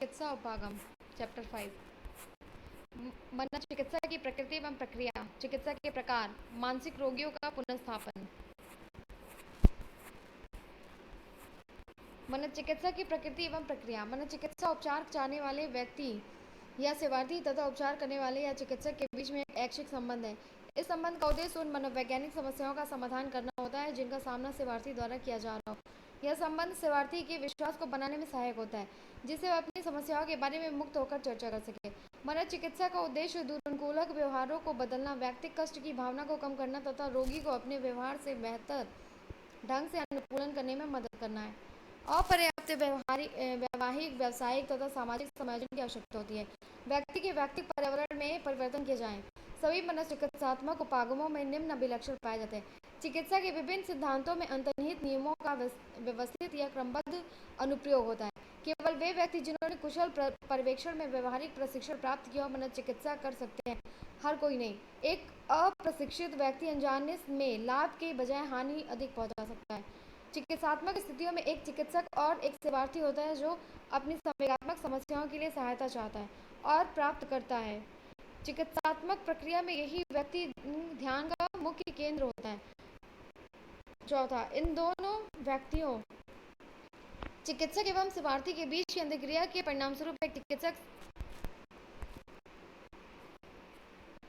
चिकित्सा उपागम चैप्टर 5। मनोचिकित्सा की प्रकृति एवं प्रक्रिया, चिकित्सा के प्रकार, मानसिक रोगियों का पुनर्स्थापन। मनोचिकित्सा की प्रकृति एवं प्रक्रिया। मनोचिकित्सा उपचार चाहने वाले व्यक्ति या सेवार्थी तथा उपचार करने वाले या चिकित्सक के बीच में एक ऐच्छिक संबंध है। इस संबंध का उद्देश्य उन मनोवैज्ञानिक समस्याओं का समाधान करना होता है जिनका सामना सेवार्थी द्वारा किया जा रहा हो। यह संबंध सेवार्थी के विश्वास को बनाने में सहायक होता है, जिससे वह अपनी समस्याओं के बारे में मुक्त होकर चर्चा कर सके। मनोचिकित्सा का उद्देश्य दुर्नुकूलक व्यवहारों को बदलना, व्यक्तिगत कष्ट की भावना को कम करना तथा रोगी को अपने व्यवहार से बेहतर ढंग से अनुकूलन करने में मदद करना है। अपर्याप्त वैवाहिक, व्यावसायिक तथा सामाजिक समायोजन की आवश्यकता होती है। व्यक्ति के व्यक्तिगत पर्यावरण में परिवर्तन किए जाएं। सभी मनोचिकित्सात्मक उपागमों में निम्न अभिलक्षण पाए जाते हैं। चिकित्सा के विभिन्न सिद्धांतों में अंतर्निहित नियमों का व्यवस्थित या क्रमबद्ध अनुप्रयोग होता है। केवल वे व्यक्ति जिन्होंने कुशल पर्यवेक्षण में व्यवहारिक प्रशिक्षण प्राप्त किया मनोचिकित्सा कर सकते हैं, हर कोई नहीं। एक अप्रशिक्षित व्यक्ति अनजाने में लाभ के बजाय हानि अधिक पहुंचा सकता है। चिकित्सात्मक स्थितियों में एक चिकित्सक और एक सेवार्थी होता है जो अपनी संवेगात्मक समस्याओं के लिए सहायता चाहता है और प्राप्त करता है। चिकित्सात्मक प्रक्रिया में यही व्यक्ति ध्यान का मुख्य केंद्र होता है। चौथा, इन दोनों व्यक्तियों चिकित्सक एवं सेवार्थी के बीच की अंतःक्रिया के परिणामस्वरूप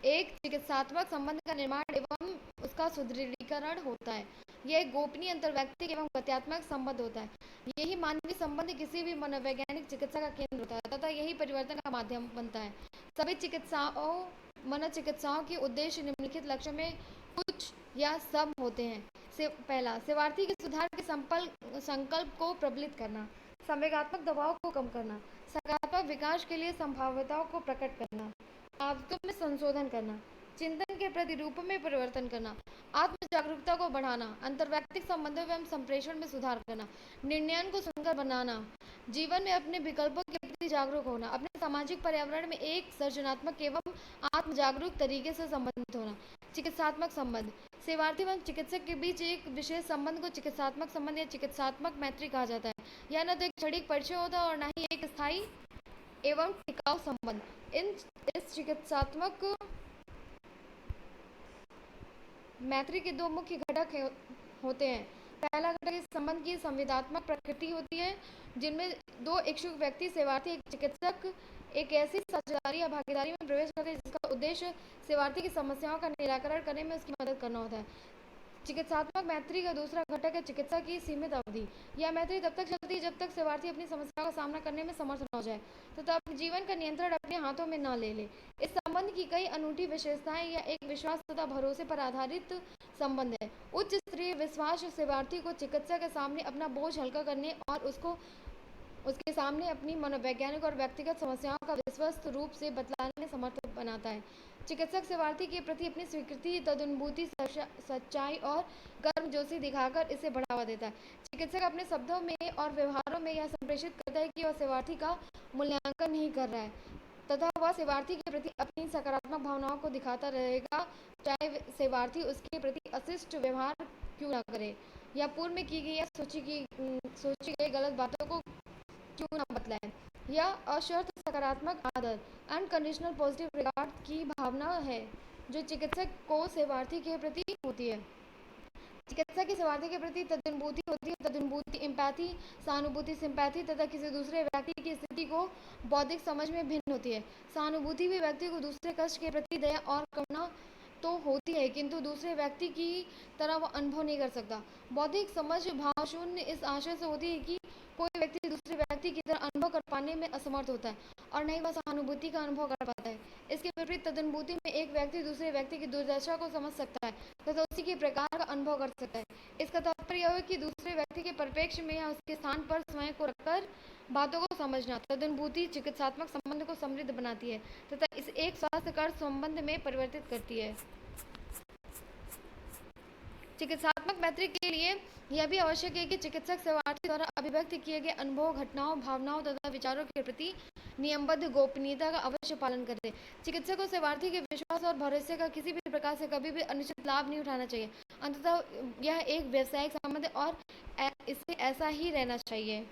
एक चिकित्सात्मक संबंध का निर्माण एवं उसका सुदृढ़ीकरण होता है। यह एक गोपनीय अंतर्वैयक्तिक एवं गत्यात्मक संबंध होता है। यही मानवीय संबंध किसी भी मनोवैज्ञानिक चिकित्सा का केंद्र होता है तथा यही परिवर्तन का माध्यम बनता है। सभी मनोचिकित्साओं के उद्देश्य निम्नलिखित लक्ष्यों में कुछ या सब होते हैं। पहला, सेवार्थी के सुधार के संकल्प को प्रबलित करना, संवेगात्मक दबाव को कम करना, सकारात्मक विकास के लिए संभाव्यताओं को प्रकट करना, आदतों में संशोधन करना, चिंतन के प्रतिरूप में परिवर्तन करना, आत्म जागरूकता को बढ़ाना, अंतर्वैयक्तिक संबंधों एवं संप्रेषण में सुधार करना, निर्णयों को सुनकर बनाना, जीवन में अपने विकल्पों के प्रति जागरूक होना, अपने सामाजिक पर्यावरण में एक सृजनात्मक एवं आत्म जागरूक तरीके से संबंधित होना। चिकित्सात्मक संबंध। सेवार्थी एवं चिकित्सक के बीच एक विशेष संबंध को चिकित्सात्मक संबंध या चिकित्सात्मक मैत्री कहा जाता है। यह न तो एक क्षणिक परिचय होता है और न ही एक स्थायी एवं टिकाऊ संबंध। इस चिकित्सात्मक मैत्री के दो मुख्य घटक होते हैं। पहला घटक इस संबंध की संविदात्मक प्रकृति होती है, जिनमें दो इच्छुक व्यक्ति, सेवार्थी एक चिकित्सक, एक ऐसी साझेदारी या भागीदारी में प्रवेश करते हैं जिसका उद्देश्य सेवार्थी की समस्याओं का निराकरण करने में उसकी मदद करना होता है। चिकित्सात्मक मैत्री का दूसरा घटक है चिकित्सा की सीमित अवधि। यह मैत्री तब तक चलती है जब तक सेवार्थी अपनी समस्याओं का सामना करने में समर्थ न हो जाए तथा अपने जीवन का नियंत्रण अपने हाथों में न ले ले। इस संबंध की कई अनूठी विशेषताएं या एक विश्वास तथा भरोसे पर आधारित संबंध है। उच्च स्तरीय विश्वास सेवार्थी को चिकित्सा के सामने अपना बोझ हल्का करने और उसके सामने अपनी मनोवैज्ञानिक और व्यक्तिगत समस्याओं का विश्वस्त रूप से बतलाने में समर्थ बनाता है। चिकित्सक सेवार्थी के प्रति अपनी स्वीकृति, तदनुभूति, सच्चाई और गर्मजोशी दिखाकर इसे बढ़ावा देता है। चिकित्सक अपने शब्दों में और व्यवहारों में यह संप्रेषित करता है कि वह सेवार्थी का मूल्यांकन नहीं कर रहा है तथा वह सेवार्थी के प्रति अपनी सकारात्मक भावनाओं को दिखाता रहेगा, चाहे सेवार्थी उसके प्रति अशिष्ट व्यवहार क्यों न करे या पूर्व में की गई या सोची गई गलत बातों को क्यों न बतलाएं। यह अशर्त सकारात्मक आदर, अनकंडीशनल पॉजिटिव रिगार्ड की भावना है जो चिकित्सक को सेवार्थी के प्रति होती है। चिकित्सक की सेवार्थी के प्रति तदनुभूति होती है। तदनुभूति एम्पैथी, सहानुभूति सिंपैथी तथा किसी दूसरे व्यक्ति की स्थिति को बौद्धिक समझ में भिन्न होती है। सहानुभूति भी व्यक्ति को दूसरे कष्ट के प्रति दया और करुणा तो होती है, किंतु दूसरे व्यक्ति की तरह वह अनुभव नहीं कर सकता। बौद्धिक समझ भाव शून्य इस आशय से होती है कि कोई व्यक्ति दूसरे व्यक्ति की तरह अनुभव कर पाने में असमर्थ होता है और नहीं वह सहानुभूति का अनुभव कर पाता है। इसके विपरीत तदनुभूति में एक व्यक्ति दूसरे व्यक्ति की दुर्दशा को समझ सकता है तथा उसी के प्रकार का अनुभव कर सकता है। इसका तात्पर्य यह है कि दूसरे व्यक्ति के परिप्रेक्ष्य में या उसके स्थान पर स्वयं को रखकर बातों को समझना। तदनुभूति चिकित्सात्मक संबंध को समृद्ध बनाती है तथा इसे एक स्वास्थ्यकर संबंध में परिवर्तित करती है। चिकित्सात्मक मैत्री के लिए यह भी आवश्यक है कि चिकित्सक सेवार्थी द्वारा अभिव्यक्त किए गए अनुभव, घटनाओं, भावनाओं तथा विचारों के प्रति नियमबद्ध गोपनीयता का अवश्य पालन करे। चिकित्सक को सेवार्थी के विश्वास और भरोसे का किसी भी प्रकार से कभी भी अनुचित लाभ नहीं उठाना चाहिए। अंततः यह एक व्यावसायिक संबंध है और इसे ऐसा ही रहना चाहिए।